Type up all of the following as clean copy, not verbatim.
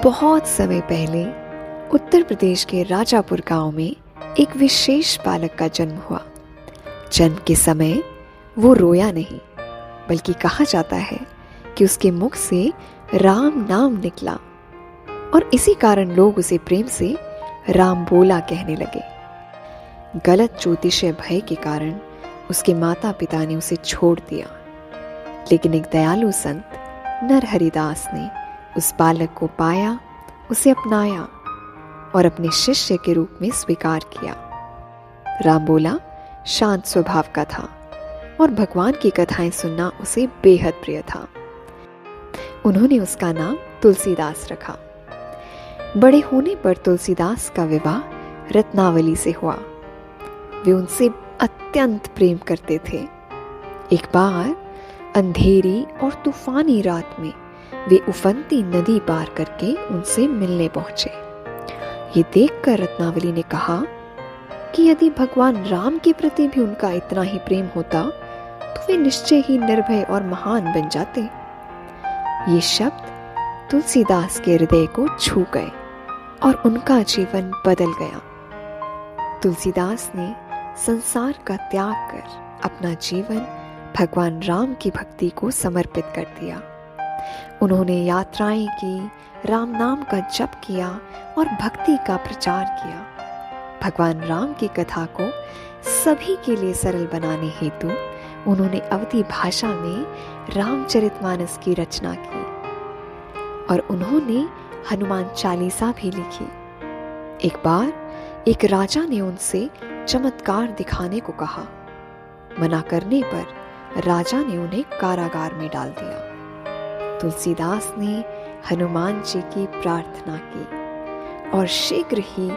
बहुत समय पहले उत्तर प्रदेश के राजापुर गांव में एक विशेष बालक का जन्म हुआ। जन्म के समय वो रोया नहीं, बल्कि कहा जाता है कि उसके मुख से राम नाम निकला और इसी कारण लोग उसे प्रेम से राम बोला कहने लगे। गलत ज्योतिषीय भय के कारण उसके माता पिता ने उसे छोड़ दिया, लेकिन एक दयालु संत नरहरिदास ने उस बालक को पाया, उसे अपनाया और अपने शिष्य के रूप में स्वीकार किया। राम बोला शांत स्वभाव का था और भगवान की कथाएं सुनना उसे बेहद प्रिय था। उन्होंने उसका नाम तुलसीदास रखा। बड़े होने पर तुलसीदास का विवाह रत्नावली से हुआ। वे उनसे अत्यंत प्रेम करते थे। एक बार अंधेरी और तूफानी रात में वे उफनती नदी पार करके उनसे मिलने पहुंचे। ये देखकर रत्नावली ने कहा कि यदि भगवान राम के प्रति भी उनका इतना ही प्रेम होता तो वे निश्चय ही निर्भय और महान बन जाते। ये शब्द तुलसीदास के हृदय को छू गए और उनका जीवन बदल गया। तुलसीदास ने संसार का त्याग कर अपना जीवन भगवान राम की भक्ति को समर्पित कर दिया। उन्होंने यात्राएं की, राम नाम का जप किया और भक्ति का प्रचार किया। भगवान राम की कथा को सभी के लिए सरल बनाने हेतु उन्होंने अवधी भाषा में रामचरितमानस की रचना की और उन्होंने हनुमान चालीसा भी लिखी। एक बार एक राजा ने उनसे चमत्कार दिखाने को कहा। मना करने पर राजा ने उन्हें कारागार में डाल दिया। तुलसीदास ने हनुमान जी की प्रार्थना की और शीघ्र ही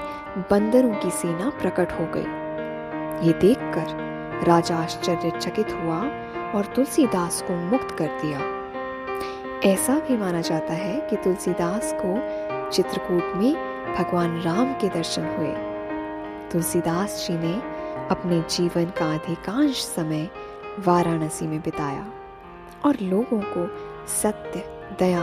बंदरों की सेना प्रकट हो गई। ये देखकर राजा आश्चर्यचकित हुआ और तुलसीदास को मुक्त कर दिया। ऐसा भी माना जाता है कि तुलसीदास को चित्रकूट में भगवान राम के दर्शन हुए। तुलसीदास जी ने अपने जीवन का अधिकांश समय वाराणसी में बिताया और लोगों को सत्य, दया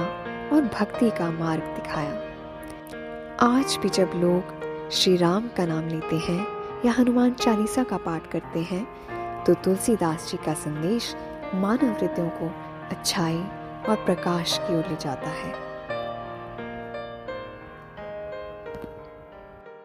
और भक्ति का मार्ग दिखाया। आज भी जब लोग श्री राम का नाम लेते हैं या हनुमान चालीसा का पाठ करते हैं तो तुलसीदास जी का संदेश मानव हृदयों को अच्छाई और प्रकाश की ओर ले जाता है।